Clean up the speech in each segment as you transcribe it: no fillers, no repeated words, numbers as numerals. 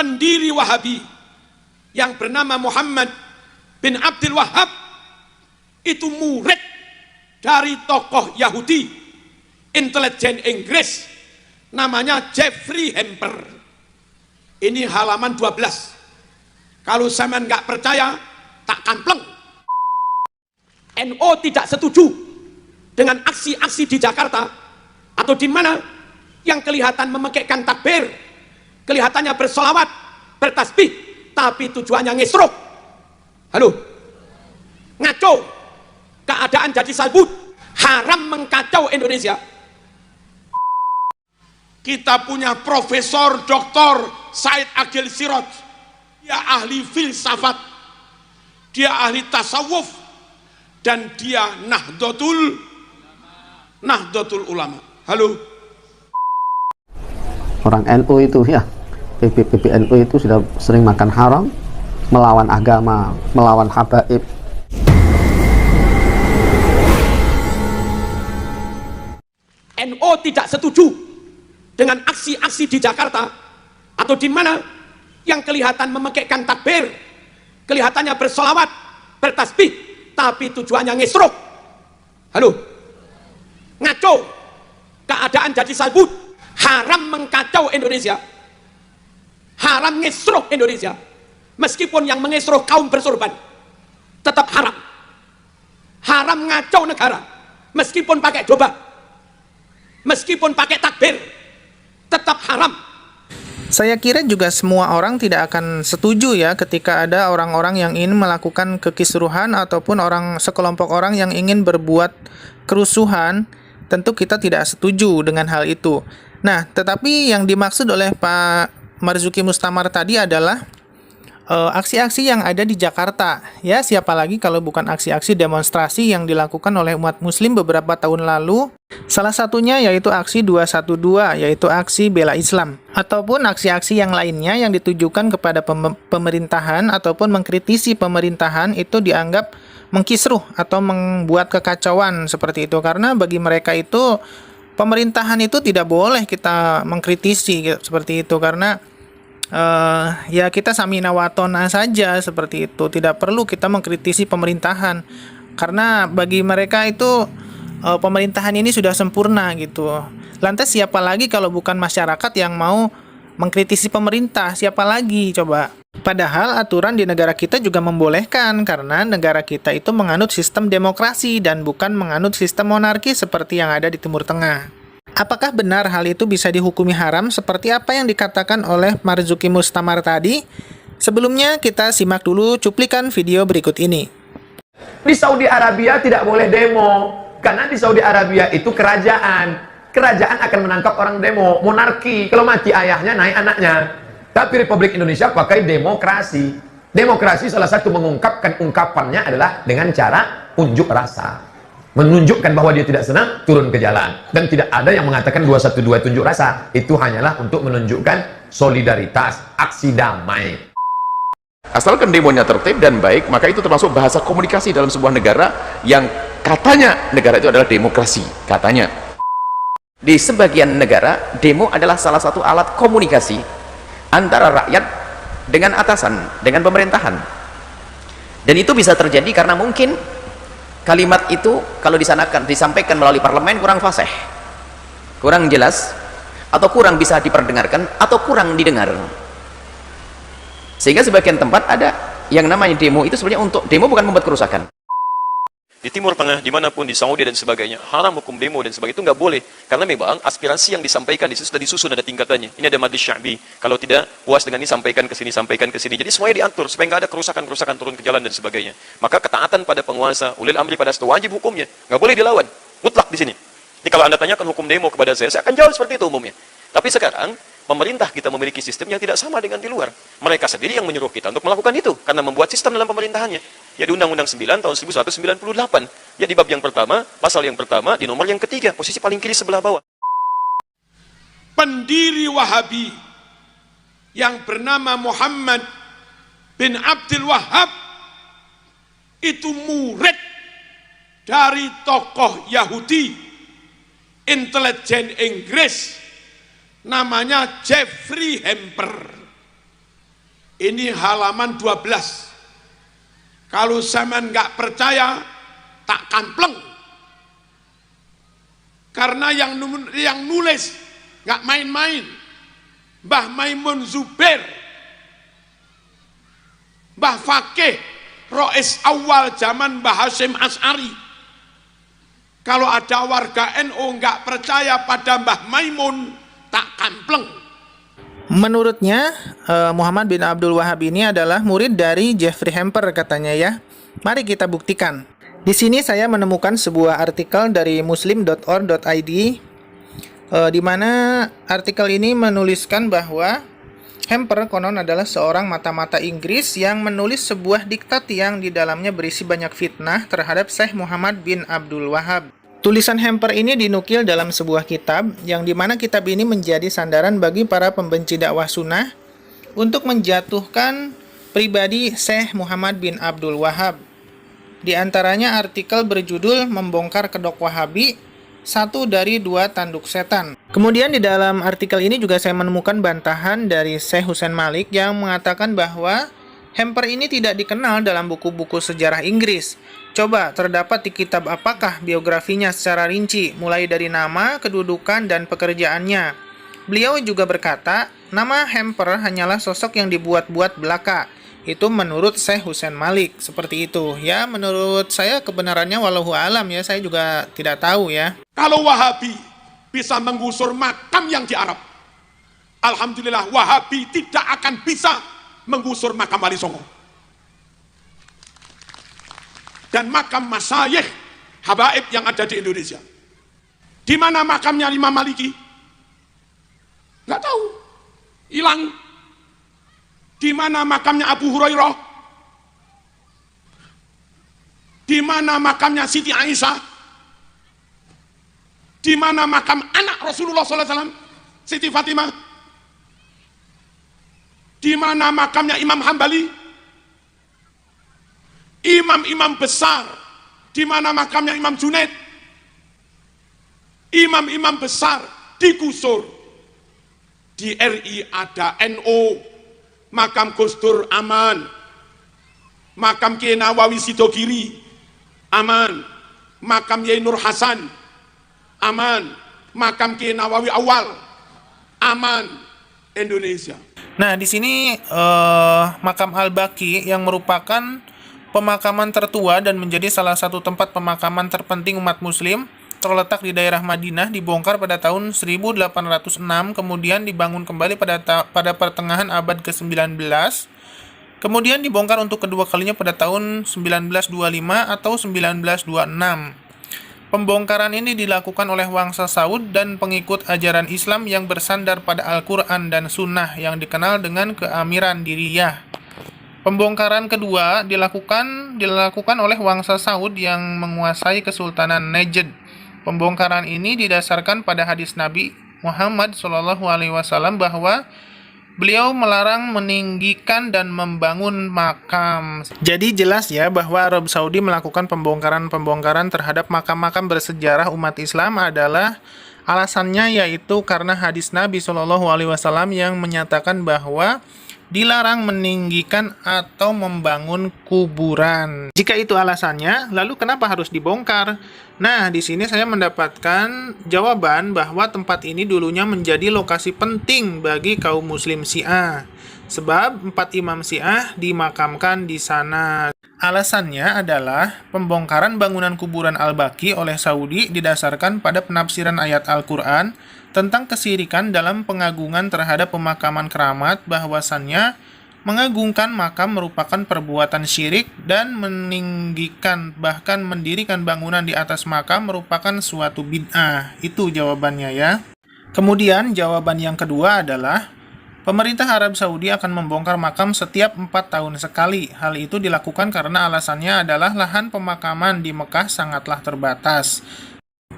pendiri Wahabi yang bernama Muhammad bin Abdul Wahhab itu murid dari tokoh Yahudi intelijen Inggris namanya Jeffrey Hamper. Ini halaman 12. Kalau sampean nggak percaya, tak kampleng. NO tidak setuju dengan aksi-aksi di Jakarta atau di mana yang kelihatan memekekkan takbir, kelihatannya bersolawat, bertasbih, tapi tujuannya ngesruk. Halo, ngaco, keadaan jadi salbut, haram mengkacau Indonesia. Kita punya Profesor Dr. Said Agil Siraj, dia ahli filsafat, dia ahli tasawuf, dan dia Nahdlatul Ulama. Halo. Orang NU itu ya, PBNU itu sudah sering makan haram, melawan agama, melawan habaib. NU tidak setuju dengan aksi-aksi di Jakarta atau di mana yang kelihatan memekekkan takbir, kelihatannya bersolawat, bertasbih, tapi tujuannya ngesruk. Halo, ngaco, keadaan jadi salbut, haram mengkacau Indonesia, haram ngesruk Indonesia. Meskipun yang mengesruk kaum bersorban tetap haram, haram ngacau negara, meskipun pakai coba, meskipun pakai takbir, tetap haram. Saya kira juga semua orang tidak akan setuju ya ketika ada orang-orang yang ingin melakukan kekisruhan ataupun sekelompok orang yang ingin berbuat kerusuhan. Tentu kita tidak setuju dengan hal itu. Nah, tetapi yang dimaksud oleh Pak Marzuki Mustamar tadi adalah aksi-aksi yang ada di Jakarta. Ya, siapa lagi kalau bukan aksi-aksi demonstrasi yang dilakukan oleh umat muslim beberapa tahun lalu. Salah satunya yaitu aksi 212, yaitu aksi bela Islam. Ataupun aksi-aksi yang lainnya yang ditujukan kepada pemerintahan ataupun mengkritisi pemerintahan itu dianggap mengkisruh atau membuat kekacauan seperti itu. Karena bagi mereka itu pemerintahan itu tidak boleh kita mengkritisi seperti itu. Karena ya kita samina watona saja seperti itu, tidak perlu kita mengkritisi pemerintahan karena bagi mereka itu pemerintahan ini sudah sempurna gitu. Lantas siapa lagi kalau bukan masyarakat yang mau mengkritisi pemerintah? Siapa lagi coba? Padahal aturan di negara kita juga membolehkan karena negara kita itu menganut sistem demokrasi dan bukan menganut sistem monarki seperti yang ada di Timur Tengah. Apakah benar hal itu bisa dihukumi haram seperti apa yang dikatakan oleh Marzuki Mustamar tadi? Sebelumnya kita simak dulu cuplikan video berikut ini. Di Saudi Arabia tidak boleh demo, karena di Saudi Arabia itu kerajaan. Kerajaan akan menangkap orang demo, monarki. Kalau mati ayahnya, naik anaknya. Tapi Republik Indonesia pakai demokrasi. Demokrasi salah satu mengungkapkan ungkapannya adalah dengan cara unjuk rasa. Menunjukkan bahwa dia tidak senang, turun ke jalan. Dan tidak ada yang mengatakan 212 tunjuk rasa. Itu hanyalah untuk menunjukkan solidaritas, aksi damai. Asalkan demonya tertib dan baik, maka itu termasuk bahasa komunikasi dalam sebuah negara yang katanya negara itu adalah demokrasi, katanya. Di sebagian negara, demo adalah salah satu alat komunikasi antara rakyat dengan atasan, dengan pemerintahan. Dan itu bisa terjadi karena mungkin kalimat itu kalau disampaikan melalui parlemen kurang fasih, kurang jelas, atau kurang bisa diperdengarkan, atau kurang didengar. Sehingga sebagian tempat ada yang namanya demo itu sebenarnya untuk demo bukan membuat kerusakan. Di Timur Tengah, dimanapun, di Saudi dan sebagainya, haram hukum demo dan sebagainya, itu nggak boleh. Karena memang aspirasi yang disampaikan di situ sudah disusun, ada tingkatannya. Ini ada majlis sya'bi. Kalau tidak puas dengan ini, sampaikan ke sini, sampaikan ke sini. Jadi semuanya diatur, supaya nggak ada kerusakan-kerusakan turun ke jalan dan sebagainya. Maka ketaatan pada penguasa, ulil amri pada situ, wajib hukumnya. Nggak boleh dilawan. Mutlak di sini. Jadi kalau Anda tanyakan hukum demo kepada saya akan jawab seperti itu umumnya. Tapi sekarang, pemerintah kita memiliki sistem yang tidak sama dengan di luar. Mereka sendiri yang menyuruh kita untuk melakukan itu, karena membuat sistem dalam pemerintahannya. Ya di Undang-Undang 9 tahun 1198. Ya di bab yang pertama, pasal yang pertama, di nomor yang ketiga, posisi paling kiri sebelah bawah. Pendiri Wahabi yang bernama Muhammad bin Abdul Wahhab itu murid dari tokoh Yahudi intelijen Inggris namanya Jeffrey Hamper. Ini halaman 12. Kalau zaman nggak percaya, tak kampleng. Karena yang nulis nggak main-main. Mbah Maimun Zubair, Mbah Fakih, Rois awal zaman Mbah Hasyim Asy'ari. Kalau ada warga NU nggak percaya pada Mbah Maimun, tak kampleng. Menurutnya, Muhammad bin Abdul Wahab ini adalah murid dari Jeffrey Hamper katanya ya. Mari kita buktikan. Di sini saya menemukan sebuah artikel dari muslim.or.id di mana artikel ini menuliskan bahwa Hamper konon adalah seorang mata-mata Inggris yang menulis sebuah diktat yang di dalamnya berisi banyak fitnah terhadap Syekh Muhammad bin Abdul Wahab. Tulisan Hamper ini dinukil dalam sebuah kitab yang dimana kitab ini menjadi sandaran bagi para pembenci dakwah sunnah untuk menjatuhkan pribadi Syekh Muhammad bin Abdul Wahab. Di antaranya artikel berjudul Membongkar Kedok Wahabi, satu dari dua tanduk setan. Kemudian di dalam artikel ini juga saya menemukan bantahan dari Syekh Hussein Malik yang mengatakan bahwa Hamper ini tidak dikenal dalam buku-buku sejarah Inggris. Coba terdapat di kitab apakah biografinya secara rinci, mulai dari nama, kedudukan, dan pekerjaannya. Beliau juga berkata, nama Hamper hanyalah sosok yang dibuat-buat belaka. Itu menurut Syekh Hussein Malik, seperti itu. Ya, menurut saya kebenarannya wallahu alam ya, saya juga tidak tahu ya. Kalau Wahabi bisa menggusur makam yang di Arab, alhamdulillah Wahabi tidak akan bisa menggusur makam Wali Songo dan makam masyayikh habaib yang ada di Indonesia. Di mana makamnya Imam Maliki? Nggak tahu, hilang. Di mana makamnya Abu Hurairah? Di mana makamnya Siti Aisyah? Di mana makam anak Rasulullah SAW, Siti Fatimah? Di mana makamnya Imam Hambali? Imam-imam besar. Di mana makamnya Imam Junaid? Imam-imam besar digusur. Di RI ada NU. Makam Gus Dur aman, makam Kiai Nawawi Sidogiri aman, makam Yai Nur Hasan aman, makam Kiai Nawawi Awal aman. Indonesia. Nah, di sini makam Al-Baqi yang merupakan pemakaman tertua dan menjadi salah satu tempat pemakaman terpenting umat muslim, terletak di daerah Madinah, dibongkar pada tahun 1806, kemudian dibangun kembali pada pertengahan abad ke-19, kemudian dibongkar untuk kedua kalinya pada tahun 1925 atau 1926. Pembongkaran ini dilakukan oleh Wangsa Saud dan pengikut ajaran Islam yang bersandar pada Al-Quran dan Sunnah yang dikenal dengan Keamiran Diriyah. Pembongkaran kedua dilakukan oleh Wangsa Saud yang menguasai Kesultanan Najd. Pembongkaran ini didasarkan pada hadis Nabi Muhammad SAW bahwa beliau melarang meninggikan dan membangun makam. Jadi jelas ya bahwa Arab Saudi melakukan pembongkaran terhadap makam-makam bersejarah umat Islam adalah alasannya yaitu karena hadis Nabi SAW yang menyatakan bahwa dilarang meninggikan atau membangun kuburan. Jika itu alasannya, lalu kenapa harus dibongkar? Nah, di sini saya mendapatkan jawaban bahwa tempat ini dulunya menjadi lokasi penting bagi kaum muslim Syiah. Sebab 4 imam Syiah dimakamkan di sana. Alasannya adalah pembongkaran bangunan kuburan Al-Baqi oleh Saudi didasarkan pada penafsiran ayat Al-Quran tentang kesirikan dalam pengagungan terhadap pemakaman keramat, bahwasannya mengagungkan makam merupakan perbuatan syirik dan meninggikan bahkan mendirikan bangunan di atas makam merupakan suatu bid'ah. Itu jawabannya ya. Kemudian jawaban yang kedua adalah pemerintah Arab Saudi akan membongkar makam setiap 4 tahun sekali. Hal itu dilakukan karena alasannya adalah lahan pemakaman di Mekah sangatlah terbatas.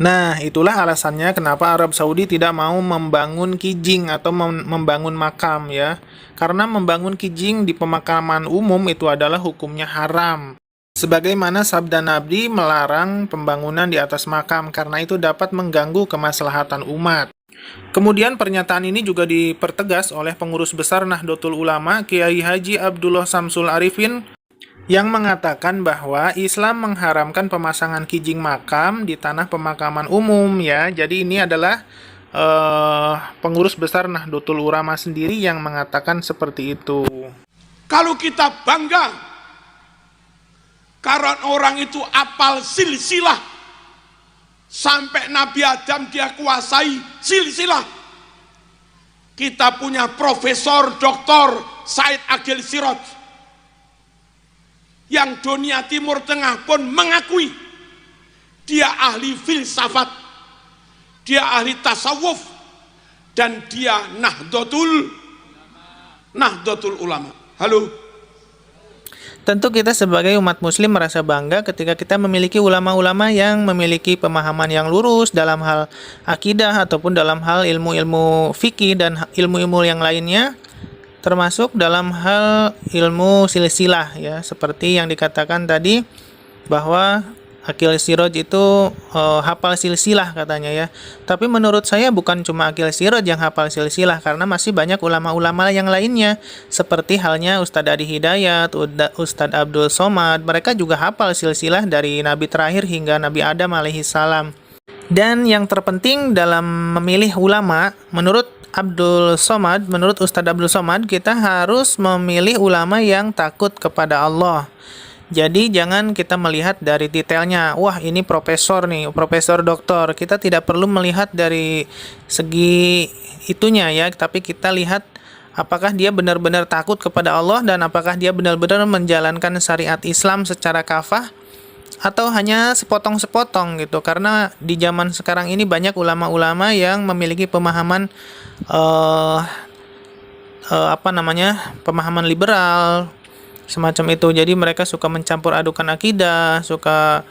Nah, itulah alasannya kenapa Arab Saudi tidak mau membangun kijing atau membangun makam ya. Karena membangun kijing di pemakaman umum itu adalah hukumnya haram. Sebagaimana sabda Nabi melarang pembangunan di atas makam karena itu dapat mengganggu kemaslahatan umat. Kemudian pernyataan ini juga dipertegas oleh pengurus besar Nahdlatul Ulama Kiai Haji Abdullah Samsul Arifin yang mengatakan bahwa Islam mengharamkan pemasangan kijing makam di tanah pemakaman umum ya. Jadi ini adalah pengurus besar Nahdlatul Ulama sendiri yang mengatakan seperti itu. Kalau kita bangga karena orang itu apal silsilah, sampai Nabi Adam dia kuasai silsilah. Kita punya Profesor Dr. Said Agil Siraj yang dunia Timur Tengah pun mengakui dia ahli filsafat, dia ahli tasawuf, dan dia Nahdlatul Ulama. Halo. Tentu kita sebagai umat muslim merasa bangga ketika kita memiliki ulama-ulama yang memiliki pemahaman yang lurus dalam hal akidah ataupun dalam hal ilmu-ilmu fikih dan ilmu-ilmu yang lainnya, termasuk dalam hal ilmu silsilah ya, seperti yang dikatakan tadi bahwa Akil Siraj itu hafal silsilah katanya ya. Tapi menurut saya bukan cuma Akil Siraj yang hafal silsilah, karena masih banyak ulama-ulama yang lainnya seperti halnya Ustadz Adi Hidayat, Ustadz Abdul Somad. Mereka juga hafal silsilah dari Nabi terakhir hingga Nabi Adam alaihi salam. Dan yang terpenting dalam memilih ulama, menurut Ustadz Abdul Somad, kita harus memilih ulama yang takut kepada Allah. Jadi jangan kita melihat dari detailnya, wah ini profesor nih, profesor doktor. Kita tidak perlu melihat dari segi itunya ya, tapi kita lihat apakah dia benar-benar takut kepada Allah dan apakah dia benar-benar menjalankan syariat Islam secara kafah atau hanya sepotong-sepotong gitu. Karena di zaman sekarang ini banyak ulama-ulama yang memiliki pemahaman pemahaman liberal semacam itu. Jadi mereka suka mencampur adukan akidah, suka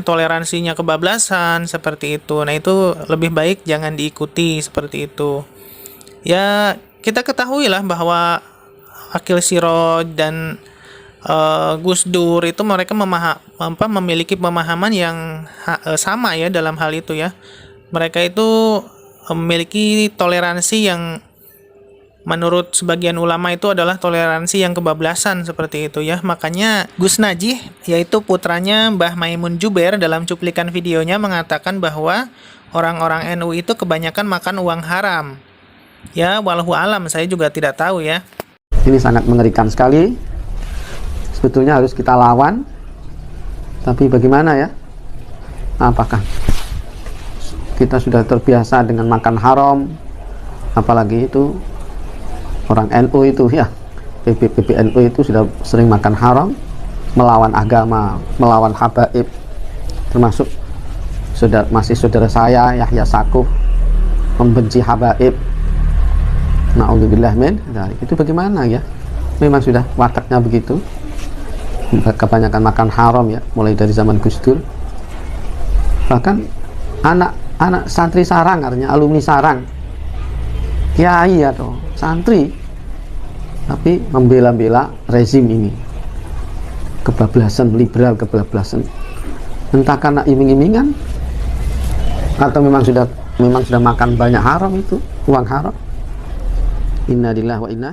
toleransinya kebablasan seperti itu. Nah, itu lebih baik jangan diikuti seperti itu. Ya, kita ketahuilah bahwa Akil Siraj dan Gus Dur itu mereka memiliki pemahaman yang sama ya dalam hal itu ya. Mereka itu memiliki toleransi yang menurut sebagian ulama itu adalah toleransi yang kebablasan seperti itu ya. Makanya Gus Najih, yaitu putranya Mbah Maimun Juber, dalam cuplikan videonya mengatakan bahwa orang-orang NU itu kebanyakan makan uang haram. Ya, wallahu alam, saya juga tidak tahu ya. Ini sangat mengerikan sekali. Sebetulnya harus kita lawan. Tapi bagaimana ya? Apakah kita sudah terbiasa dengan makan haram? Apalagi itu orang NU itu ya, PBNU itu sudah sering makan haram, melawan agama, melawan habaib, termasuk saudara saya Yahya Sakuf membenci habaib. Na'udzubillah min dzalik. Itu bagaimana ya? Memang sudah wataknya begitu. Kebanyakan makan haram ya, mulai dari zaman Gus Dur. Bahkan anak santri sarang, artinya alumni sarang, kiai atau santri, tapi membela-bela rezim ini, kebablasan, liberal kebablasan, entah karena iming-imingan atau memang sudah makan banyak haram, itu uang haram. Innalillahi wa inna